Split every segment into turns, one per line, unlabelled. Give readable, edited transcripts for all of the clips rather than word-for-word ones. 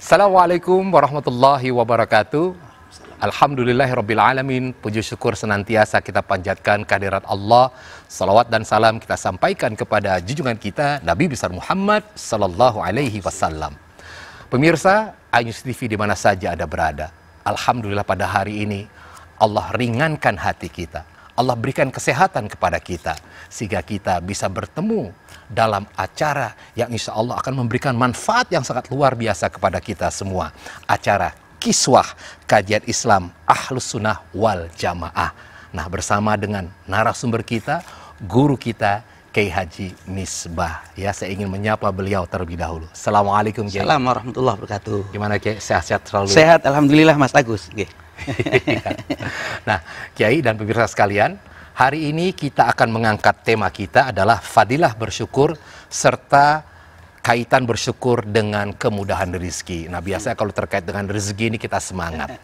Assalamualaikum warahmatullahi wabarakatuh. Alhamdulillahirrabbilalamin. Puji syukur senantiasa kita panjatkan kehadirat Allah. Salawat dan salam kita sampaikan kepada junjungan kita Nabi besar Muhammad sallallahu alaihi wasallam. Pemirsa Aynews TV di mana saja Anda berada, alhamdulillah pada hari ini Allah ringankan hati kita. Allah berikan kesehatan kepada kita sehingga kita bisa bertemu dalam acara yang insya Allah akan memberikan manfaat yang sangat luar biasa kepada kita semua. Acara Kiswah Kajian Islam Ahlus Sunnah wal Jamaah. Nah, bersama dengan narasumber kita, guru kita Kiai Haji Misbah. Ya, saya ingin menyapa beliau terlebih dahulu. Assalamualaikum Kiai.
Assalamualaikum warahmatullahi wabarakatuh.
Gimana Kiai? Sehat-sehat selalu?
Sehat, alhamdulillah Mas Agus.
Nah, Kiai dan pemirsa sekalian, hari ini kita akan mengangkat tema kita adalah fadilah bersyukur serta kaitan bersyukur dengan kemudahan rezeki. Nah, biasanya kalau terkait dengan rezeki ini kita semangat.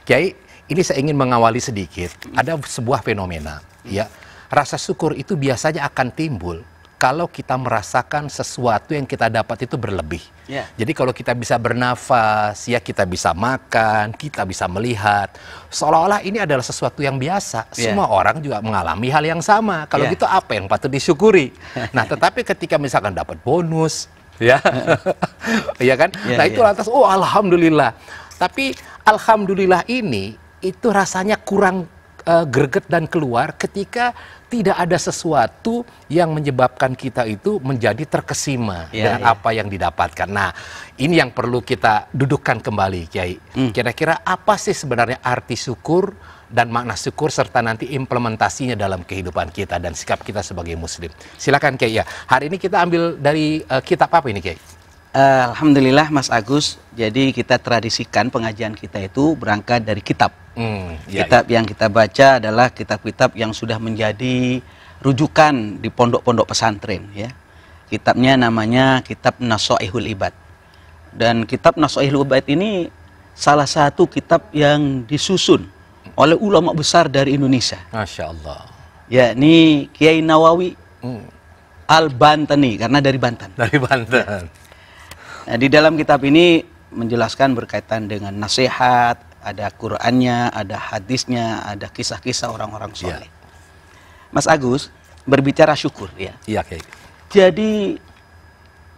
Kiai, ini saya ingin mengawali sedikit. Ada sebuah fenomena, ya. Rasa syukur itu biasanya akan timbul kalau kita merasakan sesuatu yang kita dapat itu berlebih. Yeah. Jadi kalau kita bisa bernafas, ya kita bisa makan, kita bisa melihat, seolah-olah ini adalah sesuatu yang biasa. Yeah. Semua orang juga mengalami hal yang sama. Kalau gitu apa yang patut disyukuri? Nah, tetapi ketika misalkan dapat bonus, ya, ya kan? Nah itu lantas, oh alhamdulillah. Tapi alhamdulillah ini itu rasanya kurang greget dan keluar ketika tidak ada sesuatu yang menyebabkan kita itu menjadi terkesima dengan apa yang didapatkan. Nah, ini yang perlu kita dudukkan kembali, Kiai. Kira-kira apa sih sebenarnya arti syukur dan makna syukur serta nanti implementasinya dalam kehidupan kita dan sikap kita sebagai muslim. Silakan Kiai. Ya, hari ini kita ambil dari kitab apa ini, Kiai?
Alhamdulillah Mas Agus, jadi kita tradisikan pengajian kita itu berangkat dari kitab. Kitab yang kita baca adalah kitab-kitab yang sudah menjadi rujukan di pondok-pondok pesantren, ya. Kitabnya namanya Kitab Nasoihul Ibad. Dan Kitab Nasoihul Ibad ini salah satu kitab yang disusun oleh ulama besar dari Indonesia.
Masya Allah.
Ya, ini Kiai Nawawi Al-Bantani, karena dari Banten.
Dari Banten.
Nah, di dalam kitab ini menjelaskan berkaitan dengan nasihat, ada Qur'annya, ada hadisnya, ada kisah-kisah orang-orang soleh. Mas Agus, berbicara syukur, ya.
Iya, Kiai.
Jadi,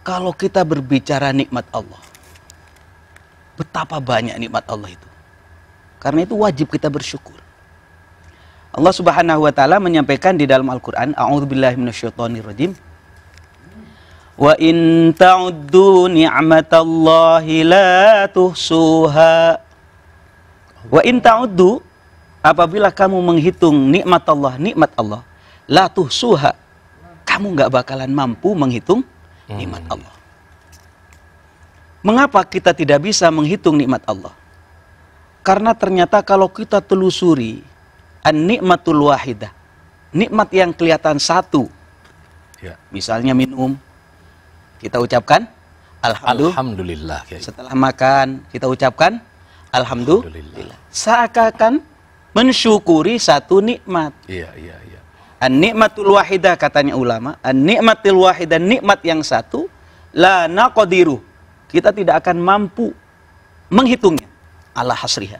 kalau kita berbicara nikmat Allah, betapa banyak nikmat Allah itu. Karena itu wajib kita bersyukur. Allah Subhanahu wa taala menyampaikan di dalam Al-Qur'an, a'udzubillahi minasyaitonirrajim. Wa in ta'uddu ni'matallahi la tuhsuha. Wa in ta'uddu, apabila kamu menghitung nikmat Allah, la tuhsuha, kamu nggak bakalan mampu menghitung nikmat Allah. Mengapa kita tidak bisa menghitung nikmat Allah? Karena ternyata kalau kita telusuri an-nikmatul wahidah, nikmat yang kelihatan satu, misalnya minum, kita ucapkan alhamdulillah. Setelah makan, kita ucapkan alhamdulillah. Seakan-akan mensyukuri satu nikmat. An-nikmatul wahidah, katanya ulama, an-nikmatul wahidah, nikmat yang satu, la naqdiru, kita tidak akan mampu menghitungnya ala hasriha.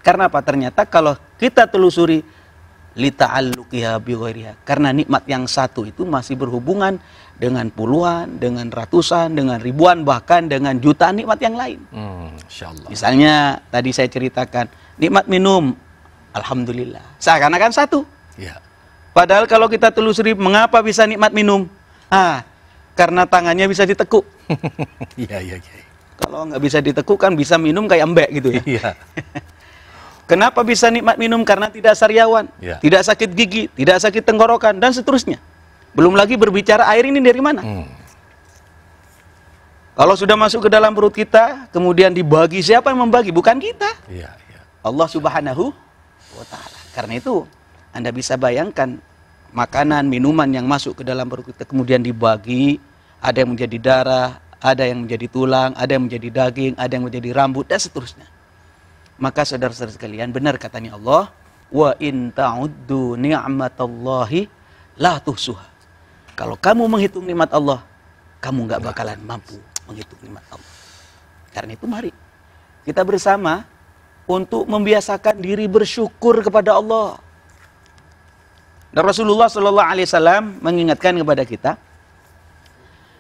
Karena apa? Ternyata kalau kita telusuri lita'alluqiha bi ghairiha, karena nikmat yang satu itu masih berhubungan dengan puluhan, dengan ratusan, dengan ribuan, bahkan dengan jutaan nikmat yang lain. Insyaallah. Misalnya tadi saya ceritakan nikmat minum, alhamdulillah, seakan-akan satu. Padahal kalau kita telusuri mengapa bisa nikmat minum, karena tangannya bisa ditekuk. Kalau nggak bisa ditekuk kan bisa minum kayak embek gitu ya. Kenapa bisa nikmat minum? Karena tidak sariawan, tidak sakit gigi, tidak sakit tenggorokan, dan seterusnya. Belum lagi berbicara air ini dari mana. Kalau sudah masuk ke dalam perut kita, kemudian dibagi, siapa yang membagi? Bukan kita. Allah Subhanahu wa ta'ala. Karena itu, Anda bisa bayangkan makanan, minuman yang masuk ke dalam perut kita, kemudian dibagi, ada yang menjadi darah, ada yang menjadi tulang, ada yang menjadi daging, ada yang menjadi rambut, dan seterusnya. Maka saudara-saudara sekalian, benar katanya Allah, wa in ta'uddu ni'matallahi la tuhsuha. Kalau kamu menghitung nikmat Allah, kamu nggak bakalan mampu menghitung nikmat Allah. Karena itu mari kita bersama untuk membiasakan diri bersyukur kepada Allah. Dan Rasulullah SAW mengingatkan kepada kita,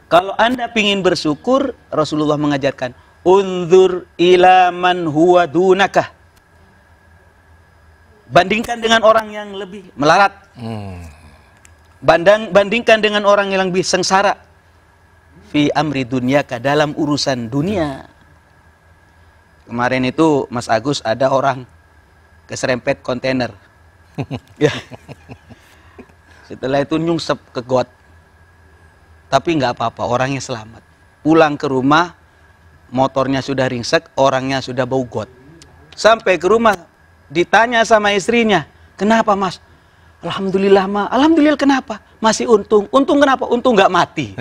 kalau Anda ingin bersyukur, Rasulullah mengajarkan, unzur ila man huwa dunaka. Bandingkan dengan orang yang lebih melarat. Bandingkan dengan orang yang lebih sengsara. Fi amri dunyaka, dalam urusan dunia. Kemarin itu Mas Agus ada orang keserempet kontainer. Ya. Setelah itu nyungsep ke got. Tapi nggak apa-apa, orangnya selamat. Pulang ke rumah, motornya sudah ringsek, orangnya sudah bau got. Sampai ke rumah, ditanya sama istrinya, kenapa Mas? Alhamdulillah Ma, alhamdulillah kenapa? Masih untung. Untung kenapa? Untung nggak mati.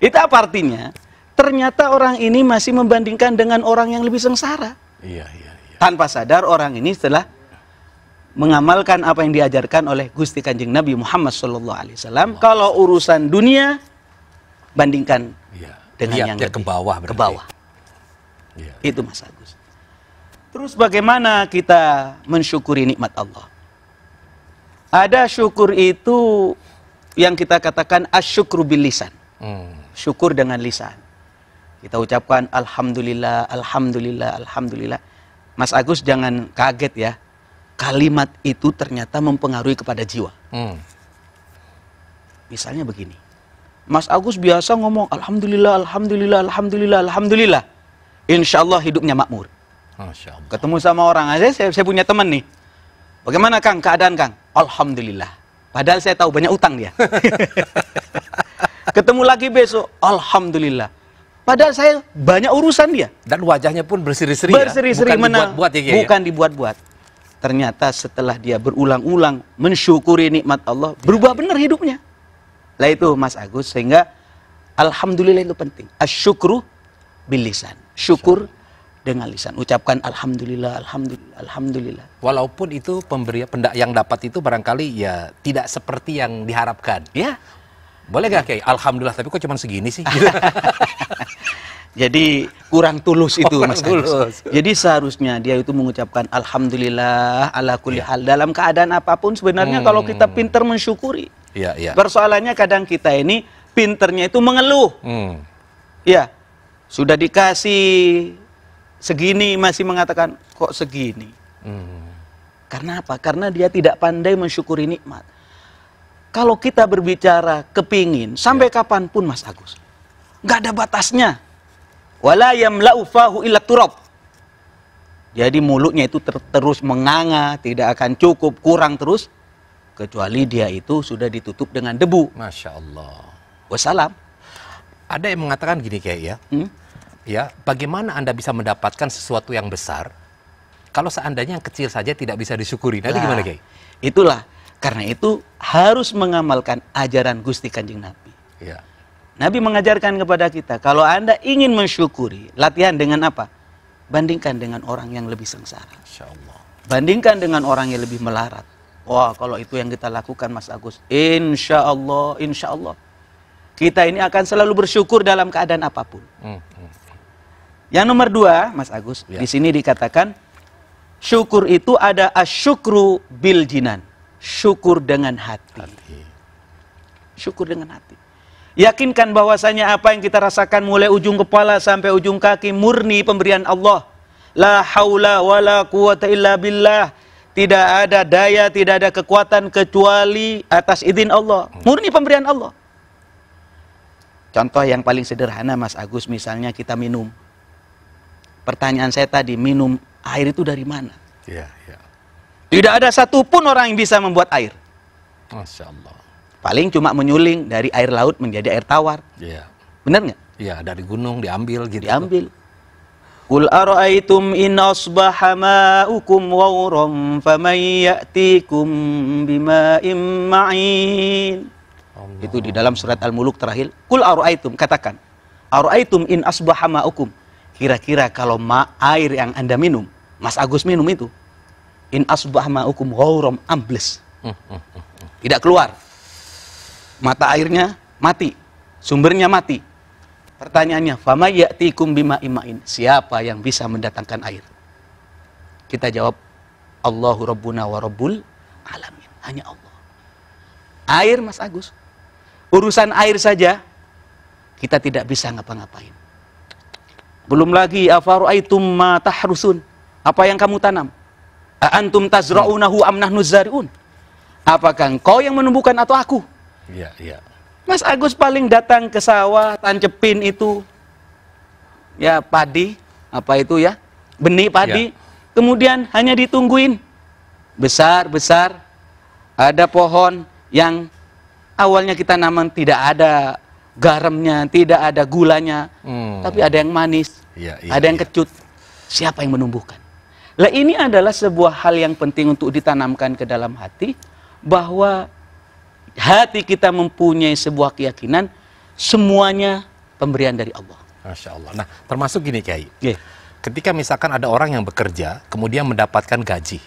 Itu apa artinya? Ternyata orang ini masih membandingkan dengan orang yang lebih sengsara. Iya. Tanpa sadar orang ini setelah mengamalkan apa yang diajarkan oleh Gusti Kanjeng Nabi Muhammad SAW. Kalau urusan dunia, bandingkan dengan yang lebih. Ke bawah. Itu Mas Agus. Terus bagaimana kita mensyukuri nikmat Allah? Ada syukur itu yang kita katakan asyukru bil lisan. Syukur dengan lisan. Kita ucapkan alhamdulillah, alhamdulillah, alhamdulillah. Mas Agus jangan kaget ya. Kalimat itu ternyata mempengaruhi kepada jiwa. Misalnya begini. Mas Agus biasa ngomong alhamdulillah, alhamdulillah, alhamdulillah, alhamdulillah. Insya Allah hidupnya makmur. Masya Allah. Ketemu sama orang aja, saya punya teman nih. Bagaimana Kang, keadaan Kang? Alhamdulillah. Padahal saya tahu banyak utang dia. Ketemu lagi besok, alhamdulillah. Padahal saya banyak urusan dia.
Dan wajahnya pun berseri-seri ya?
Bukan
dibuat-buat ya?
Bukan dibuat-buat. Ternyata setelah dia berulang-ulang mensyukuri nikmat Allah, berubah benar hidupnya. Lah itu Mas Agus, sehingga alhamdulillah itu penting. Asyukru bil lisan. Syukur dengan lisan. Ucapkan alhamdulillah, alhamdulillah, alhamdulillah.
Walaupun itu pemberian yang dapat itu barangkali ya tidak seperti yang diharapkan.
Ya.
Boleh gak kayak alhamdulillah, tapi kok cuma segini sih?
Jadi kurang tulus itu Mas Agus. Jadi seharusnya dia itu mengucapkan alhamdulillah ala kulli hal dalam keadaan apapun. Sebenarnya kalau kita pintar mensyukuri. Persoalannya kadang kita ini pinternya itu mengeluh. Ya, sudah dikasih segini masih mengatakan kok segini. Karena apa? Karena dia tidak pandai mensyukuri nikmat. Kalau kita berbicara kepingin sampai kapanpun Mas Agus, nggak ada batasnya. Wala yamla'u fahu illa turab. Jadi mulutnya itu terus menganga, tidak akan cukup, kurang terus, kecuali dia itu sudah ditutup dengan debu.
Masya Allah.
Wassalam.
Ada yang mengatakan gini kayak ya, ya bagaimana Anda bisa mendapatkan sesuatu yang besar kalau seandainya yang kecil saja tidak bisa disyukuri? Nanti gimana Kiai?
Itulah, karena itu harus mengamalkan ajaran Gusti Kanjeng Nabi.
Ya.
Nabi mengajarkan kepada kita, kalau Anda ingin mensyukuri, latihan dengan apa? Bandingkan dengan orang yang lebih sengsara.
Insya Allah.
Bandingkan dengan orang yang lebih melarat. Wah, kalau itu yang kita lakukan Mas Agus, insya Allah, kita ini akan selalu bersyukur dalam keadaan apapun. Yang nomor 2, Mas Agus, di sini dikatakan, syukur itu ada asyukru bil jinan. Syukur dengan hati. Syukur dengan hati. Yakinkan bahwasanya apa yang kita rasakan mulai ujung kepala sampai ujung kaki murni pemberian Allah. La haula wala quwata illa billah. Tidak ada daya, tidak ada kekuatan kecuali atas izin Allah. Murni pemberian Allah. Contoh yang paling sederhana Mas Agus, misalnya kita minum. Pertanyaan saya tadi, minum air itu dari mana? Tidak ada satupun orang yang bisa membuat air.
Masya Allah.
Paling cuma menyuling dari air laut menjadi air tawar. Benar nggak?
Iya, dari gunung diambil gitu.
Diambil. Qul ara'aitum in asbaha ma'ukum ghauran faman ya'tikum bima'in ma'in. Itu di dalam surat Al-Muluk terakhir. Qul ara'aitum, katakan. Ara'aitum in asbaha ma'ukum. Kira-kira kalau air yang Anda minum, Mas Agus minum itu, in asbaha ma'ukum ghauran, ambles. Tidak keluar. Mata airnya mati, sumbernya mati. Pertanyaannya, fama ya'tikum bima ima'in. Siapa yang bisa mendatangkan air? Kita jawab, Allahu Rabbuna wa Rabbul Alamin. Hanya Allah. Air, Mas Agus. Urusan air saja, kita tidak bisa ngapa-ngapain. Belum lagi, afaru'aitum ma tahrusun. Apa yang kamu tanam? Antum tazra'unahu am nahnu zari'un. Apakah engkau yang menumbuhkan atau aku?
Iya, iya.
Mas Agus paling datang ke sawah, tancepin itu, ya padi, apa itu ya, benih padi, kemudian hanya ditungguin, besar-besar, ada pohon yang awalnya kita naman tidak ada garamnya, tidak ada gulanya, tapi ada yang manis, ada yang kecut. Siapa yang menumbuhkan? Lah ini adalah sebuah hal yang penting untuk ditanamkan ke dalam hati, bahwa hati kita mempunyai sebuah keyakinan semuanya pemberian dari Allah.
Masya Allah. Nah, termasuk gini Kiai. Ketika misalkan ada orang yang bekerja kemudian mendapatkan gaji.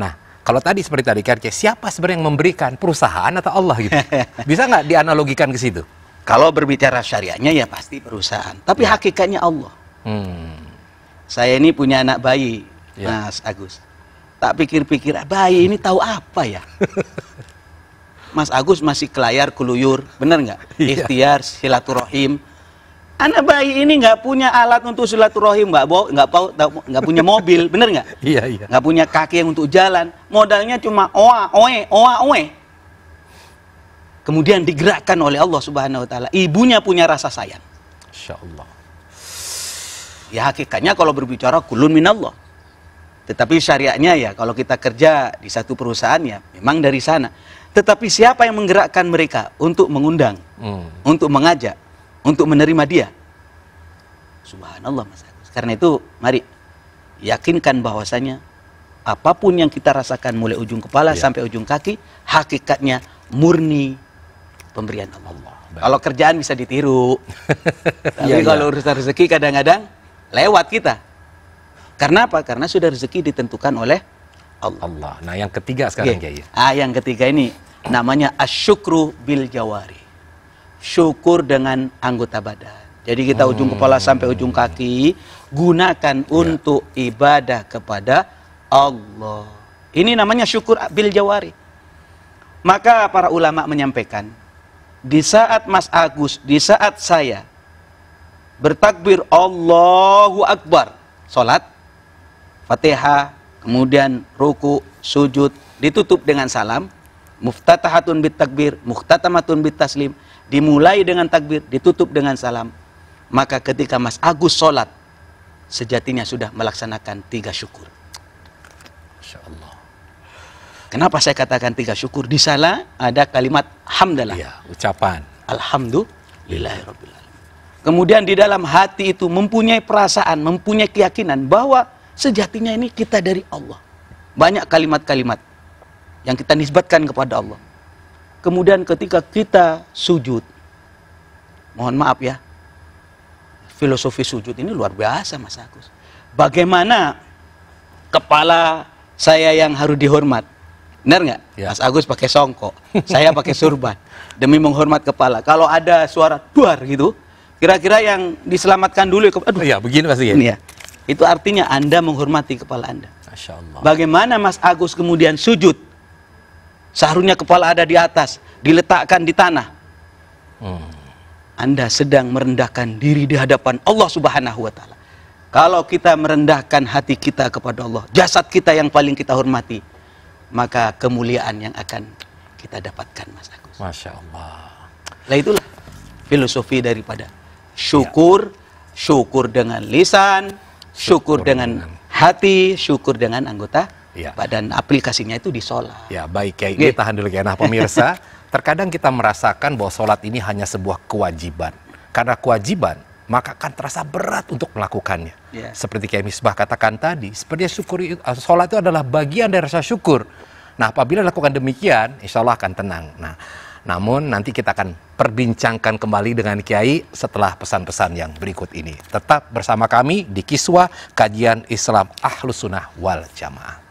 Nah, kalau tadi seperti tadi Kiai, siapa sebenarnya yang memberikan, perusahaan atau Allah gitu? Bisa nggak dianalogikan ke situ?
Kalau berbicara syariahnya ya pasti perusahaan. Tapi hakikatnya Allah. Saya ini punya anak bayi, Mas Agus. Tak pikir-pikir, bayi ini tahu apa ya? Mas Agus masih kelayar keluyur, bener nggak? Ikhtiar, silaturahim. Anak bayi ini nggak punya alat untuk silaturahim, nggak punya mobil, bener nggak?
Iya, iya.
Nggak punya kaki yang untuk jalan. Modalnya cuma oa, oe. Kemudian digerakkan oleh Allah Subhanahu Wa Taala. Ibunya punya rasa sayang.
Insya Allah.
Ya hakikatnya kalau berbicara kulun minallah. Tetapi syariatnya ya kalau kita kerja di satu perusahaan ya memang dari sana. Tetapi siapa yang menggerakkan mereka untuk mengundang, untuk mengajak, untuk menerima dia? Subhanallah Mas Agus. Karena itu mari yakinkan bahwasanya apapun yang kita rasakan mulai ujung kepala sampai ujung kaki, hakikatnya murni pemberian Allah. Kalau kerjaan bisa ditiru. Tapi kalau urusan rezeki kadang-kadang lewat kita. Karena apa? Karena sudah rezeki ditentukan oleh Allah.
Nah, yang ketiga sekarang Kiai.
Yang ketiga ini namanya asyukru bil jawari. Syukur dengan anggota badan. Jadi kita ujung kepala sampai ujung kaki gunakan untuk ibadah kepada Allah. Ini namanya syukur bil jawari. Maka para ulama menyampaikan, di saat Mas Agus, di saat saya bertakbir Allahu Akbar, salat, Fatihah, kemudian ruku, sujud, ditutup dengan salam, muftatahatun bit takbir, muhtatamatun bit taslim, dimulai dengan takbir, ditutup dengan salam. Maka ketika Mas Agus sholat, sejatinya sudah melaksanakan 3 syukur.
Masya Allah.
Kenapa saya katakan 3 syukur? Di sana ada kalimat hamdalah.
Iya, ucapan.
Alhamdulillahirabbil alamin. Kemudian di dalam hati itu mempunyai perasaan, mempunyai keyakinan bahwa sejatinya ini kita dari Allah. Banyak kalimat-kalimat yang kita nisbatkan kepada Allah. Kemudian ketika kita sujud, mohon maaf ya, filosofi sujud ini luar biasa Mas Agus. Bagaimana kepala saya yang harus dihormat? Benar nggak? Mas Agus pakai songkok, saya pakai surban demi menghormat kepala. Kalau ada suara duar gitu, kira-kira yang diselamatkan dulu. Aduh,
ya begini pasti ya.
Ini ya. Itu artinya Anda menghormati kepala Anda.
Masya Allah.
Bagaimana Mas Agus kemudian sujud? Seharusnya kepala ada di atas, diletakkan di tanah. Anda sedang merendahkan diri di hadapan Allah Subhanahu Wa Taala. Kalau kita merendahkan hati kita kepada Allah, jasad kita yang paling kita hormati, maka kemuliaan yang akan kita dapatkan Mas Agus.
Masya Allah.
Nah itulah filosofi daripada syukur. Syukur dengan lisan, syukur dengan hati, syukur dengan anggota badan. Aplikasinya itu di sholat.
Ya baik Kiai, kita tahan dulu Kiai. Nah pemirsa, terkadang kita merasakan bahwa sholat ini hanya sebuah kewajiban. Karena kewajiban, maka akan terasa berat untuk melakukannya. Seperti Kiai Misbah katakan tadi, seperti sholat itu adalah bagian dari rasa syukur. Nah apabila lakukan demikian, insya Allah akan tenang. Nah, namun nanti kita akan perbincangkan kembali dengan Kiai setelah pesan-pesan yang berikut ini. Tetap bersama kami di Kiswah Kajian Islam Ahlus Sunnah wal Jamaah.